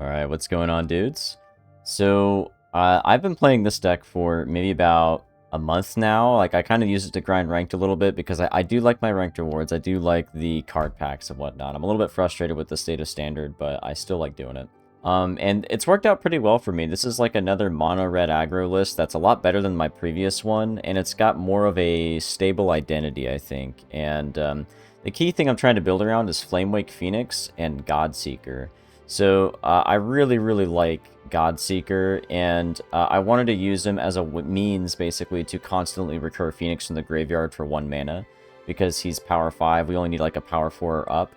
Alright, what's going on, dudes? So, I've been playing this deck for maybe about a month now. Like, I kind of use it to grind ranked a little bit because I do like my ranked rewards. I do like the card packs and whatnot. I'm a little bit frustrated with the state of standard, but I still like doing it. And it's worked out pretty well for me. This is like another mono red aggro list that's a lot better than my previous one, and it's got more of a stable identity, I think. And the key thing I'm trying to build around is Flamewake Phoenix and Godseeker. So I really, really like Godseeker, and I wanted to use him as a means, basically, to constantly recur Phoenix from the graveyard for 1 mana, because he's power 5. We only need like a power 4 or up.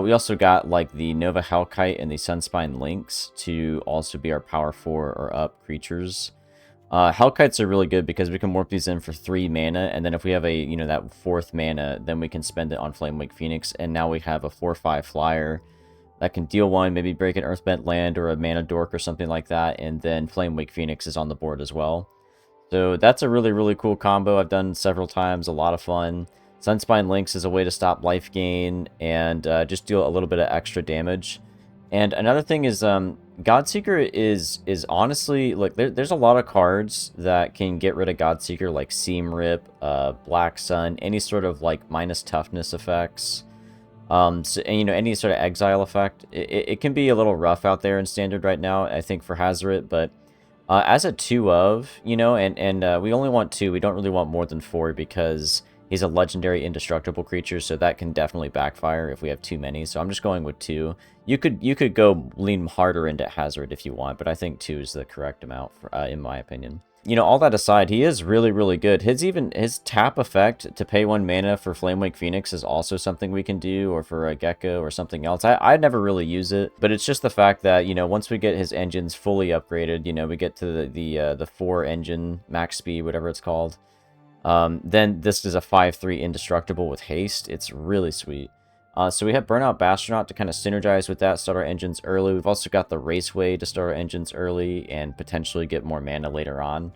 We also got like the Nova Hellkite and the Sunspine Lynx to also be our power 4 or up creatures. Hellkites are really good because we can warp these in for 3 mana, and then if we have a, that 4th mana, then we can spend it on Flamewake Phoenix, and now we have a 4/5 flyer that can deal 1, maybe break an Earthbent land or a Mana Dork or something like that, and then Flamewake Phoenix is on the board as well. So that's a really, really cool combo I've done several times, a lot of fun. Sunspine Lynx is a way to stop life gain and just deal a little bit of extra damage. And another thing is, Godseeker is honestly, like, there's a lot of cards that can get rid of Godseeker, like Seam Rip, Black Sun, any sort of, like, minus toughness effects. So, and, any sort of exile effect. It can be a little rough out there in standard right now, I think, for Hazoret, but as a 2 of, and we only want 2, we don't really want more than 4 because he's a legendary indestructible creature, so that can definitely backfire if we have too many. So I'm just going with 2. You could go lean harder into Hazoret if you want, but I think 2 is the correct amount, for, in my opinion. All that aside, he is really, really good. His tap effect to pay 1 mana for Flamewake Phoenix is also something we can do, or for a Gecko or something else. I never really use it, but it's just the fact that, once we get his engines fully upgraded, we get to the 4 engine max speed, whatever it's called, then this is a 5/3 indestructible with haste. It's really sweet. So we have Burnout Bastronaut to kind of synergize with that, start our engines early. We've also got the Raceway to start our engines early and potentially get more mana later on.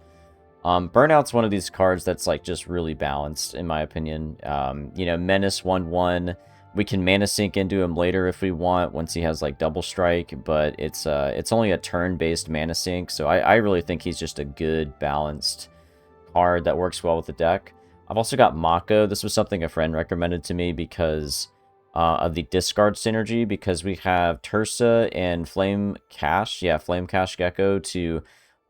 Burnout's one of these cards that's like just really balanced, in my opinion. Menace 1/1. We can mana sink into him later if we want, once he has like double strike, but it's only a turn-based mana sink, so I really think he's just a good, balanced card that works well with the deck. I've also got Mako. This was something a friend recommended to me because of the discard synergy, because we have Tursa and Flame Cash Gecko to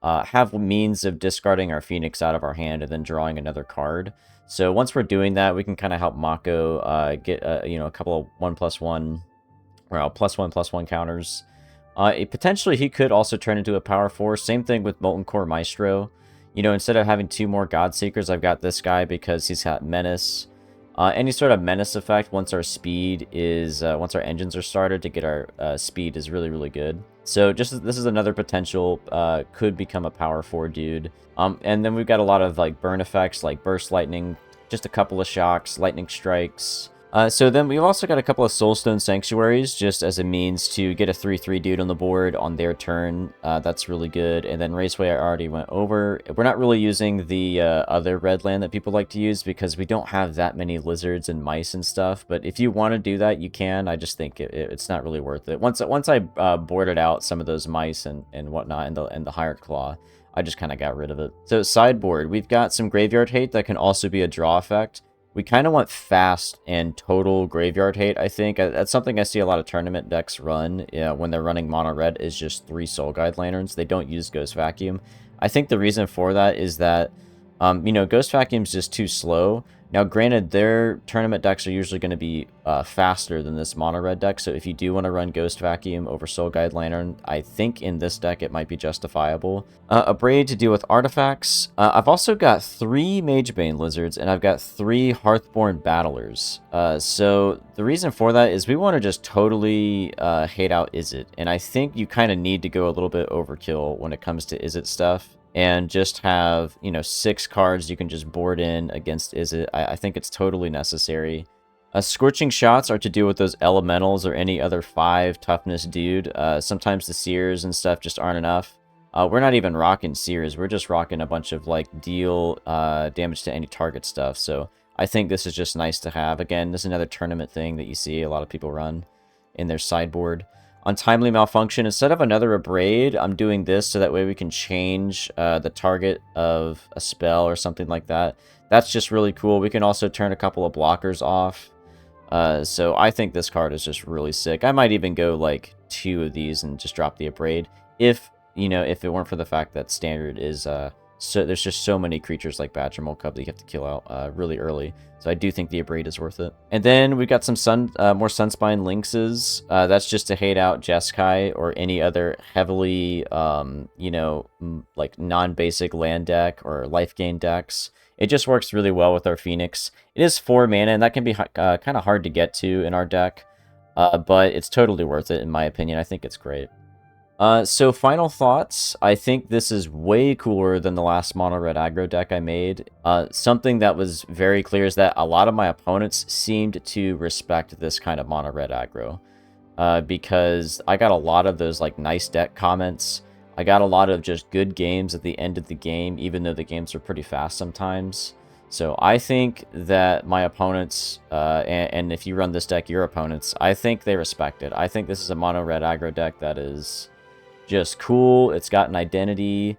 have means of discarding our Phoenix out of our hand and then drawing another card. So once we're doing that, we can kind of help Mako get a couple of 1/1, well, +1/+1 counters. Potentially he could also turn into a power 4. Same thing with Molten Core Maestro. Instead of having 2 more Godseekers, I've got this guy because he's got Menace. Any sort of Menace effect once our speed is, once our engines are started to get our speed is really, really good. So this is another potential, could become a power 4 dude. And then we've got a lot of like burn effects like Burst Lightning, just a couple of shocks, Lightning Strikes. So then we've also got a couple of Soulstone Sanctuaries just as a means to get a 3/3 dude on the board on their turn. That's really good. And then Raceway I already went over. We're not really using the other red land that people like to use because we don't have that many lizards and mice and stuff. But if you want to do that, you can. I just think it's not really worth it. Once I boarded out some of those mice and whatnot and the Hired Claw, I just kind of got rid of it. So Sideboard, we've got some Graveyard Hate that can also be a draw effect. We kind of want fast and total Graveyard Hate, I think. That's something I see a lot of tournament decks run when they're running mono red, is just 3 Soul Guide Lanterns. They don't use Ghost Vacuum. I think the reason for that is that, Ghost Vacuum's just too slow. Now, granted, their tournament decks are usually going to be faster than this mono red deck, so if you do want to run Ghost Vacuum over Soul Guide Lantern, I think in this deck it might be justifiable. Abrade to deal with artifacts. I've also got 3 Magebane Lizards, and I've got 3 Hearthborn Battlers. So the reason for that is we want to just totally hate out Izzet, and I think you kind of need to go a little bit overkill when it comes to Izzet stuff, and just have, 6 cards you can just board in against Izzet. I think it's totally necessary. Scorching Shots are to deal with those elementals or any other 5 toughness dude. Sometimes the Seers and stuff just aren't enough. We're not even rocking Seers. We're just rocking a bunch of, like, deal damage to any target stuff. So I think this is just nice to have. Again, this is another tournament thing that you see a lot of people run in their sideboard. On Timely Malfunction, instead of another Abrade, I'm doing this so that way we can change the target of a spell or something like that. That's just really cool. We can also turn a couple of blockers off. So I think this card is just really sick. I might even go like 2 of these and just drop the Abrade. If, you know, if it weren't for the fact that Standard is... so there's just so many creatures like Badger Mole Cub that you have to kill out really early. So I do think the Abrade is worth it. And then we got some more Sunspine Lynxes. That's just to hate out Jeskai or any other heavily, you know, like non-basic land deck or life gain decks. It just works really well with our Phoenix. It is 4 mana, and that can be kind of hard to get to in our deck. But it's totally worth it, in my opinion. I think it's great. So final thoughts. I think this is way cooler than the last mono red aggro deck I made. Something that was very clear is that a lot of my opponents seemed to respect this kind of mono red aggro. Because I got a lot of those like nice deck comments. I got a lot of just good games at the end of the game, even though the games are pretty fast sometimes. So I think that my opponents, and if you run this deck, your opponents, I think they respect it. I think this is a mono red aggro deck that is just cool. It's got an identity.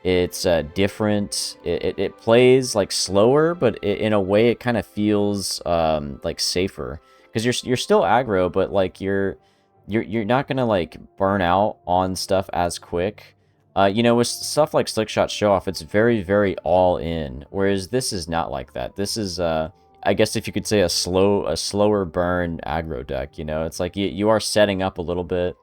It's different. It plays like slower, but in a way it kind of feels like safer, because you're still aggro, but like you're not gonna like burn out on stuff as quick. You know, with stuff like Slick Shot Show Off, it's very, very all in, whereas this is not like that. This is I guess if you could say a slower burn aggro deck. You know, it's like you are setting up a little bit.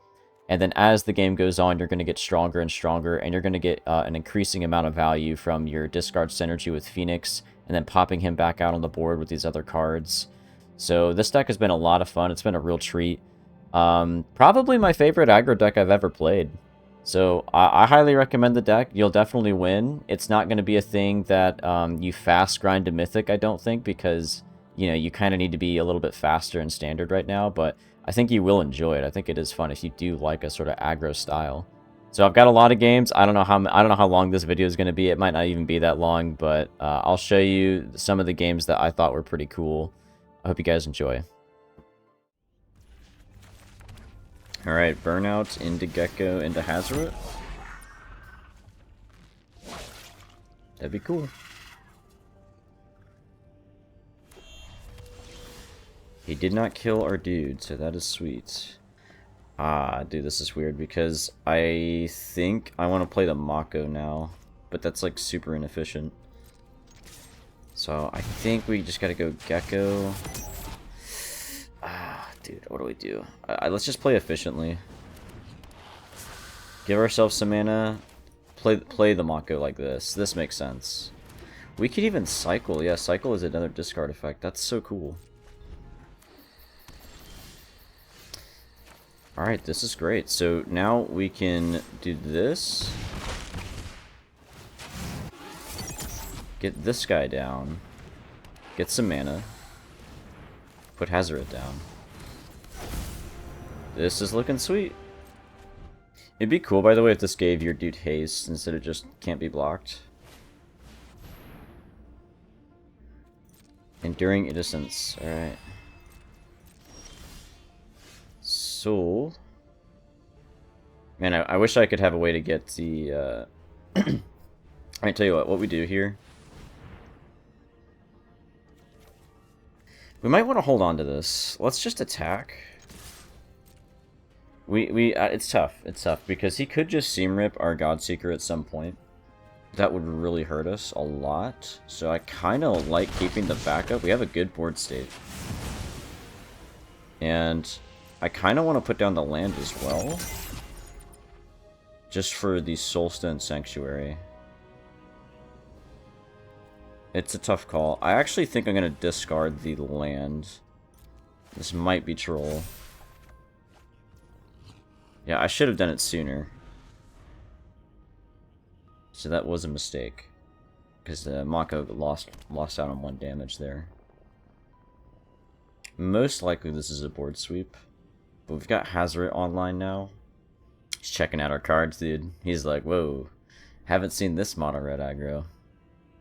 And then as the game goes on, you're going to get stronger and stronger, and you're going to get an increasing amount of value from your discard synergy with Phoenix, and then popping him back out on the board with these other cards. So this deck has been a lot of fun. It's been a real treat. Probably my favorite aggro deck I've ever played. So I highly recommend the deck. You'll definitely win. It's not going to be a thing that you fast grind to Mythic, I don't think, because, you know, you kind of need to be a little bit faster in Standard right now, but I think you will enjoy it. I think it is fun if you do like a sort of aggro style. So I've got a lot of games. I don't know how long this video is going to be. It might not even be that long, but I'll show you some of the games that I thought were pretty cool. I hope you guys enjoy. All right, Burnout into Gecko into Hazoret. That'd be cool. He did not kill our dude, so that is sweet. Ah, dude, this is weird because I think I want to play the Mako now, but that's like super inefficient. So I think we just gotta go Gecko. Ah, dude, what do we do? Let's just play efficiently. Give ourselves some mana. Play the Mako like this. This makes sense. We could even cycle. Yeah, cycle is another discard effect. That's so cool. Alright, this is great. So now we can do this. Get this guy down. Get some mana. Put Hazoret down. This is looking sweet. It'd be cool, by the way, if this gave your dude haste instead of just can't be blocked. Enduring Innocence. Alright. So, man, I wish I could have a way to get the, I tell you what we do here. We might want to hold on to this. Let's just attack. It's tough. It's tough, because he could just Seam Rip our Godseeker at some point. That would really hurt us a lot. So I kind of like keeping the backup. We have a good board state. And I kind of want to put down the land as well. Just for the Soulstone Sanctuary. It's a tough call. I actually think I'm going to discard the land. This might be troll. Yeah, I should have done it sooner. So that was a mistake. Because Mako lost out on 1 damage there. Most likely this is a board sweep. But we've got Hazoret online now. He's checking out our cards, dude. He's like, whoa, haven't seen this mono red aggro.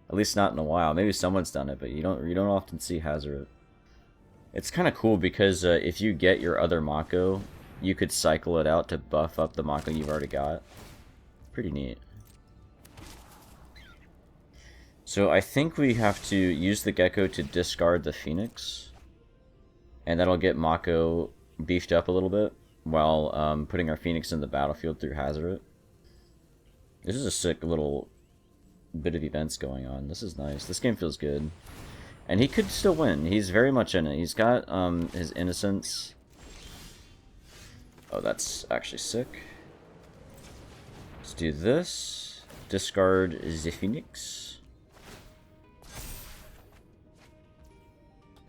At least not in a while. Maybe someone's done it, but you don't often see Hazoret. It's kind of cool because if you get your other Mako, you could cycle it out to buff up the Mako you've already got. Pretty neat. So I think we have to use the Gecko to discard the Phoenix. And that'll get Mako beefed up a little bit while putting our Phoenix in the battlefield through Hazoret. This is a sick little bit of events going on. This is nice. This game feels good. And he could still win. He's very much in it. He's got his Innocence. Oh, that's actually sick. Let's do this. Discard the Phoenix.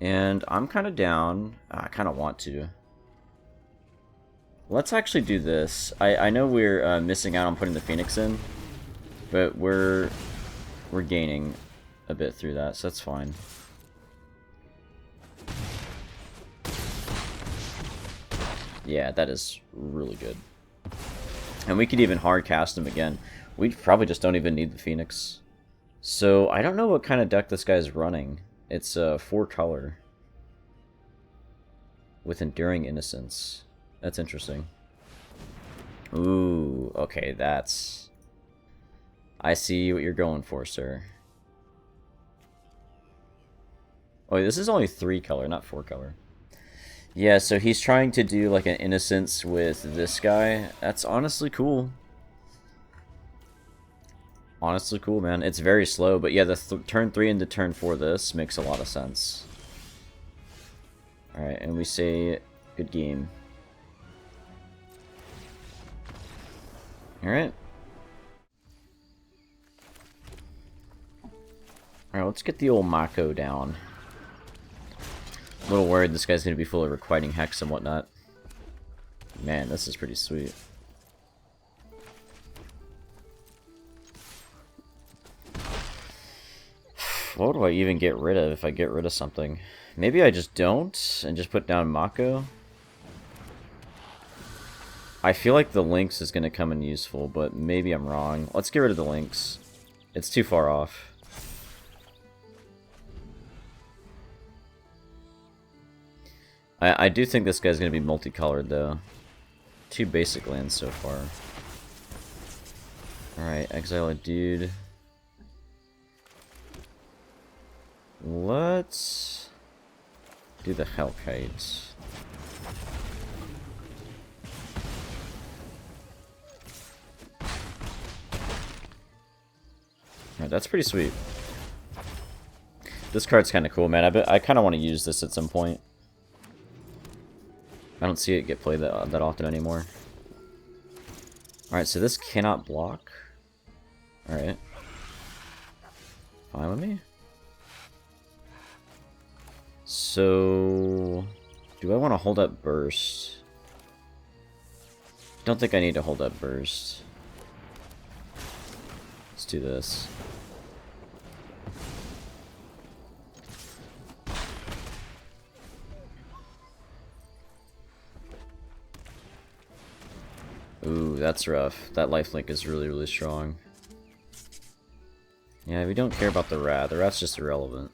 And I'm kind of down. I kind of want to. Let's actually do this. I know we're missing out on putting the Phoenix in, but we're gaining a bit through that, so that's fine. Yeah, that is really good. And we could even hard cast him again. We probably just don't even need the Phoenix. So I don't know what kind of deck this guy's running. It's a 4-color with Enduring Innocence. That's interesting. Ooh, okay, that's... I see what you're going for, sir. Oh, this is only 3-color, not 4-color. Yeah, so he's trying to do like an Innocence with this guy. That's honestly cool. Honestly cool, man. It's very slow, but yeah, the turn 3 into turn 4 this makes a lot of sense. Alright, and we say good game. Alright. Alright, let's get the old Mako down. A little worried this guy's going to be full of Requiting Hex and whatnot. Man, this is pretty sweet. What do I even get rid of if I get rid of something? Maybe I just don't and just put down Mako. I feel like the Lynx is going to come in useful, but maybe I'm wrong. Let's get rid of the Lynx. It's too far off. I do think this guy's going to be multicolored, though. 2 basic lands so far. Alright, exile a dude. Let's do the Hellkite. Alright, that's pretty sweet. This card's kind of cool, man. I kind of want to use this at some point. I don't see it get played that often anymore. Alright, so this cannot block. Alright. Fine with me. So... do I want to hold up Burst? Don't think I need to hold up Burst. Let's do this. Ooh, that's rough. That lifelink is really, really strong. Yeah, we don't care about the Rat. The Rat's just irrelevant.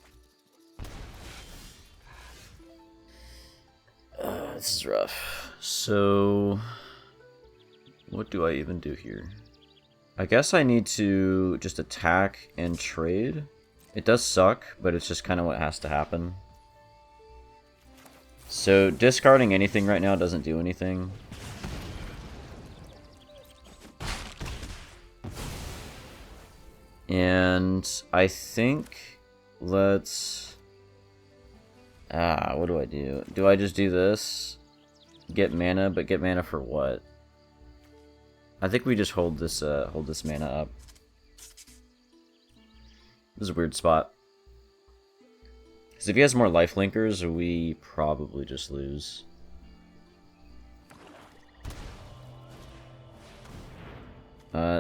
This is rough. So... what do I even do here? I guess I need to just attack and trade. It does suck, but it's just kind of what has to happen. So, discarding anything right now doesn't do anything. And I think let's... what do I do? Do I just do this? Get mana, but get mana for what? I think we just hold this mana up. This is a weird spot. Because if he has more lifelinkers, we probably just lose.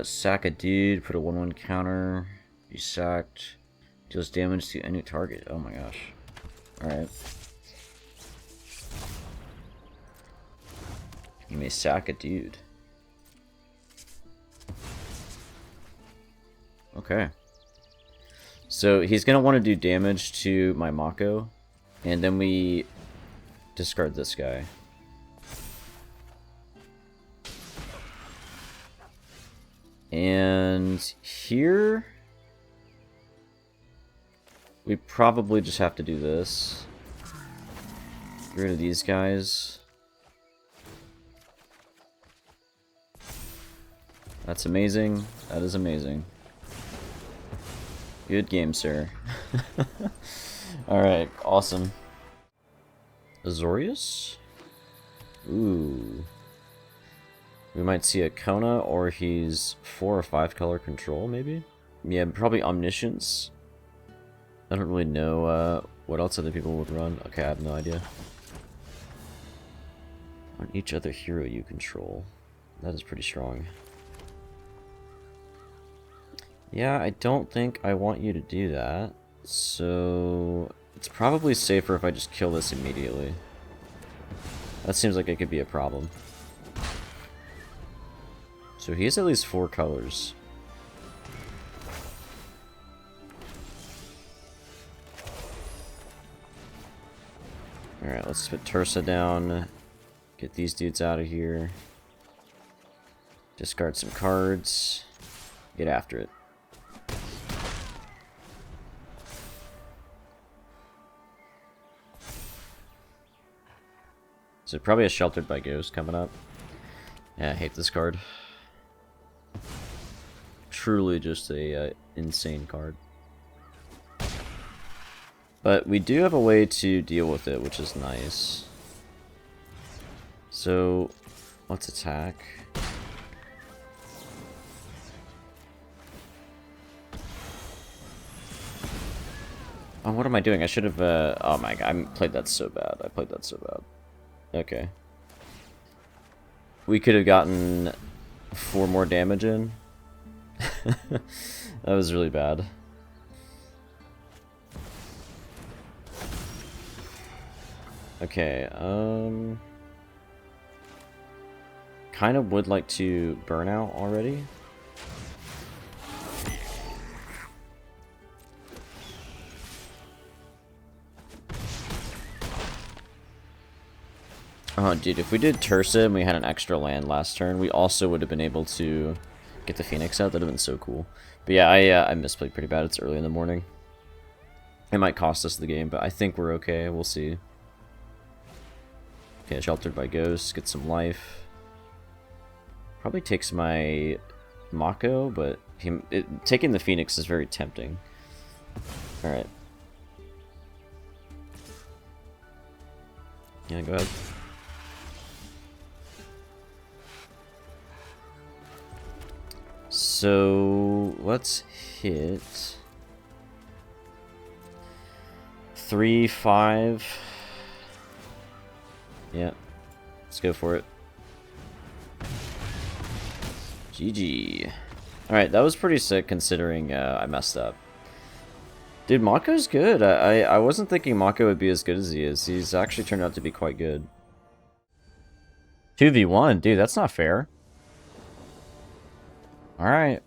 Sack a dude, put a 1/1 counter, be sacked, deals damage to any target. Oh my gosh. Alright. You may sack a dude. Okay. So he's gonna want to do damage to my Mako, and then we discard this guy. And here, we probably just have to do this. Get rid of these guys. That's amazing. That is amazing. Good game, sir. Alright, awesome. Azorius? Ooh. We might see a Kona, or he's 4 or 5 color control, maybe? Yeah, probably Omniscience. I don't really know what else other people would run. Okay, I have no idea. On each other hero you control. That is pretty strong. Yeah, I don't think I want you to do that. So it's probably safer if I just kill this immediately. That seems like it could be a problem. So he has at least 4 colors. Alright, let's put Tursa down. Get these dudes out of here. Discard some cards. Get after it. So probably a Sheltered by Ghost coming up. Yeah, I hate this card. Truly just a insane card. But we do have a way to deal with it, which is nice. So, let's attack. Oh, what am I doing? I should have, oh my god, I played that so bad. I played that so bad. Okay. We could have gotten 4 more damage in. That was really bad. Okay, kind of would like to burn out already. Oh, dude, if we did Tursa and we had an extra land last turn, we also would have been able to get the Phoenix out. That would have been so cool. But yeah, I misplayed pretty bad. It's early in the morning. It might cost us the game, but I think we're okay. We'll see. Okay, Sheltered by Ghosts. Get some life. Probably takes my Mako, but taking the Phoenix is very tempting. Alright. Yeah, go ahead. So let's hit 3, 5. Yeah, let's go for it. GG. Alright, that was pretty sick considering I messed up. Dude, Mako's good. I wasn't thinking Mako would be as good as he is. He's actually turned out to be quite good. 2v1? Dude, that's not fair. Alright.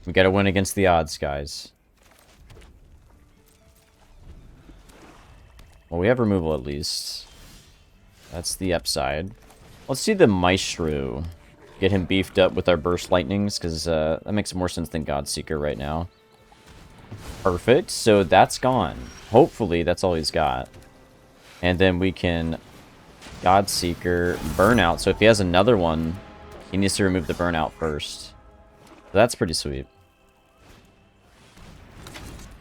We gotta win against the odds, guys. Well, we have removal at least. That's the upside. Let's see the Maestro. Get him beefed up with our Burst Lightnings, because that makes more sense than Godseeker right now. Perfect. So that's gone. Hopefully, that's all he's got. And then we can Godseeker Burnout. So if he has another one, he needs to remove the Burnout first. That's pretty sweet.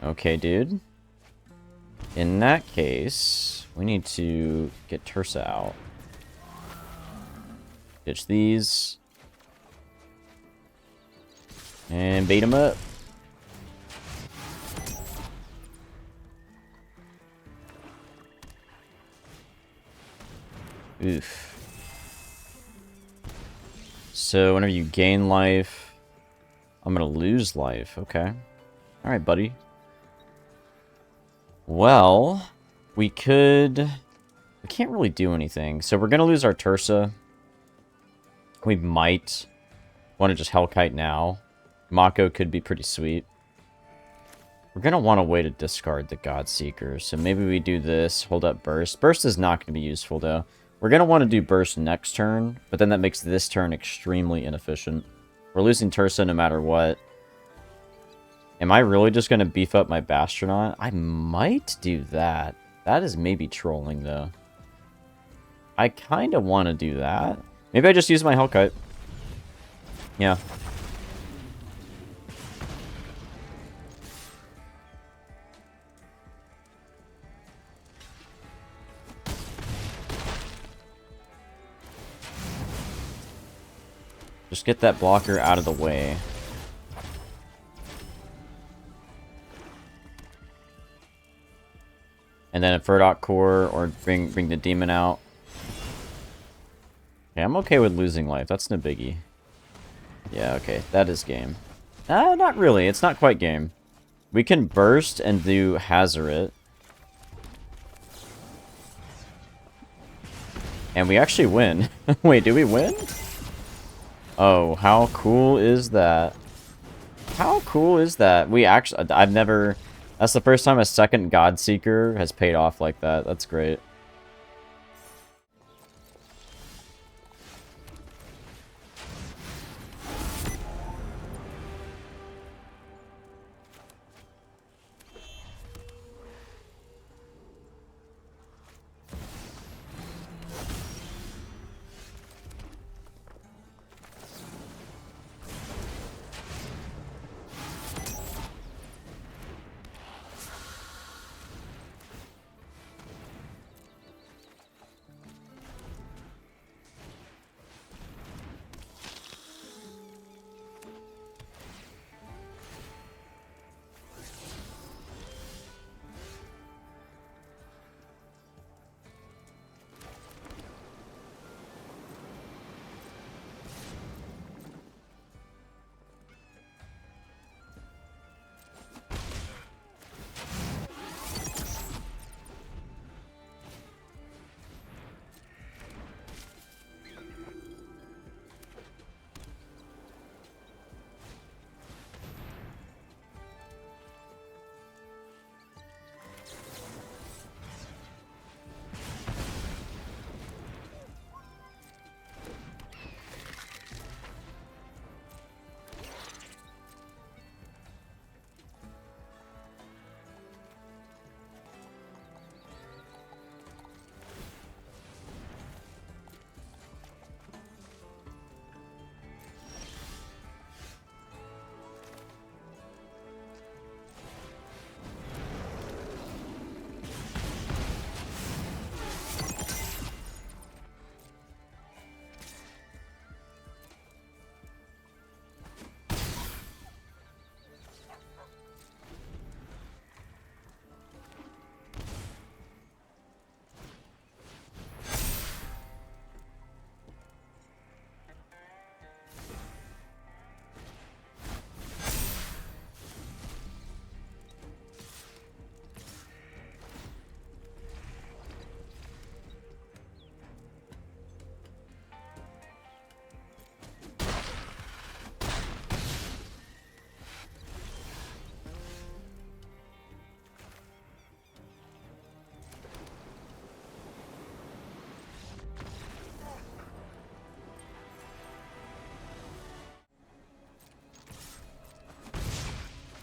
Okay, dude. In that case, we need to get Tursa out. Ditch these. And bait him up. Oof. So whenever you gain life, I'm gonna lose life. Okay. Alright, buddy. Well, we can't really do anything. So we're gonna lose our Tursa. We might want to just Hellkite now. Mako could be pretty sweet. We're gonna want a way to discard the Godseeker. So maybe we do this, hold up Burst. Burst is not gonna be useful though. We're gonna want to do Burst next turn, but then that makes this turn extremely inefficient. We're losing Tursa no matter what. Am I really just going to beef up my Bastronaut? I might do that. That is maybe trolling, though. I kind of want to do that. Maybe I just use my Hellkite. Yeah. Just get that blocker out of the way. And then a Furdock Core or bring the demon out. Okay, I'm okay with losing life. That's no biggie. Yeah, okay. That is game. Not really. It's not quite game. We can burst and do Hazoret. And we actually win. Wait, do we win? Oh, how cool is that? How cool is that? We actually... I've never... That's the first time a second Godseeker has paid off like that. That's great.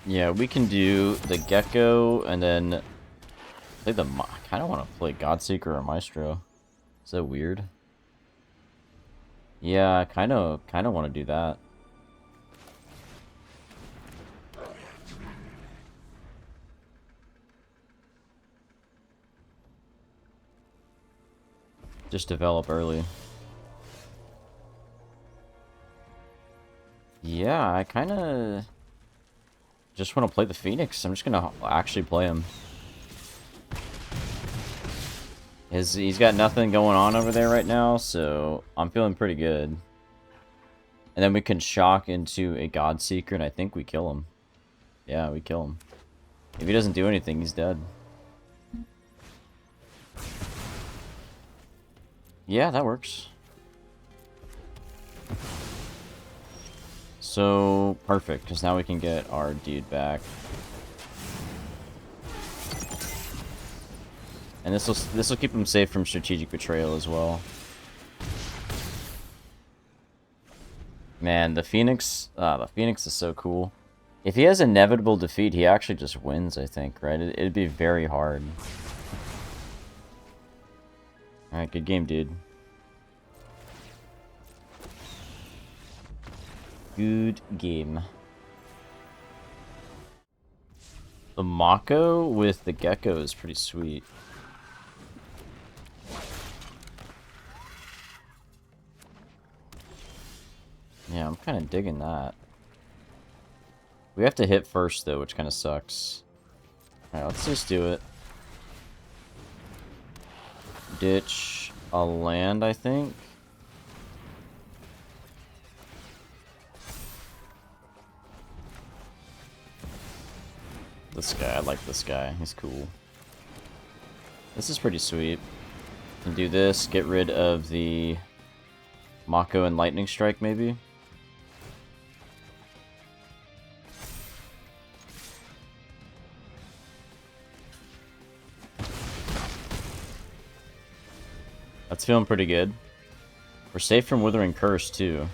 Yeah, we can do the Gecko and then play the... I kind of want to play Godseeker or Maestro. Is that weird? Yeah, I kind of want to do that. Just develop early. Yeah, I kind of just want to play the Phoenix. I'm just going to actually play him. He's got nothing going on over there right now, so I'm feeling pretty good. And then we can shock into a Godseeker, and I think we kill him. Yeah, we kill him. If he doesn't do anything, he's dead. Yeah, that works. So, perfect, because now we can get our dude back. And this will keep him safe from strategic betrayal as well. Man, the Phoenix is so cool. If he has inevitable defeat, he actually just wins, I think, right? It'd be very hard. Alright, good game, dude. Good game. The Mako with the Gecko is pretty sweet. Yeah, I'm kind of digging that. We have to hit first, though, which kind of sucks. Alright, let's just do it. Ditch a land, I think. This guy, I like this guy. He's cool. This is pretty sweet. Can do this, get rid of the Mako and Lightning Strike, maybe. That's feeling pretty good. We're safe from Withering Curse, too.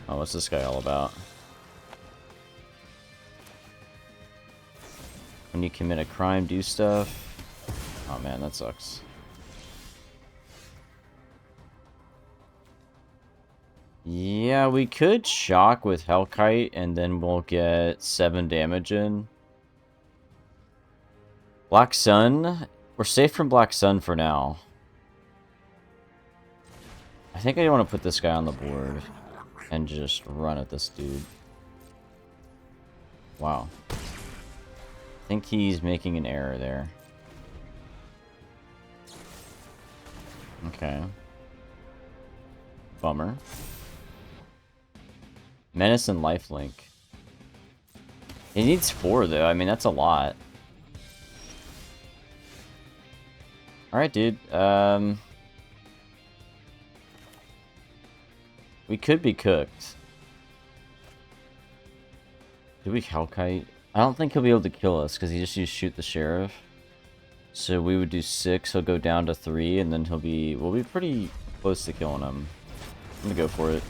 Oh, what's this guy all about? When you commit a crime, do stuff. Oh man, that sucks. Yeah, we could shock with Hellkite, and then we'll get 7 damage in. Black Sun. We're safe from Black Sun for now. I think I want to put this guy on the board and just run at this dude. Wow. I think he's making an error there. Okay. Bummer. Menace and Lifelink. He needs 4, though. I mean, that's a lot. Alright, dude. We could be cooked. Do we Hellkite? I don't think he'll be able to kill us, because he just used Shoot the Sheriff. So we would do 6, he'll go down to 3, and then we'll be pretty close to killing him. I'm gonna go for it.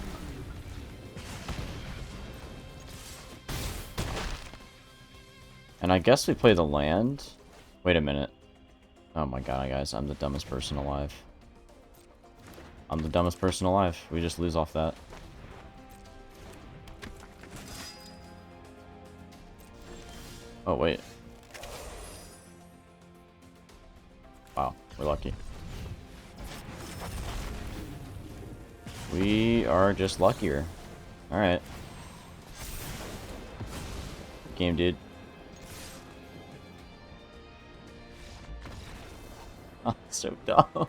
And I guess we play the land. Wait a minute. Oh my god, guys, I'm the dumbest person alive. I'm the dumbest person alive. We just lose off that. Oh, wait. Wow, we're lucky. We are just luckier. Alright. Game, dude. Oh, so dumb.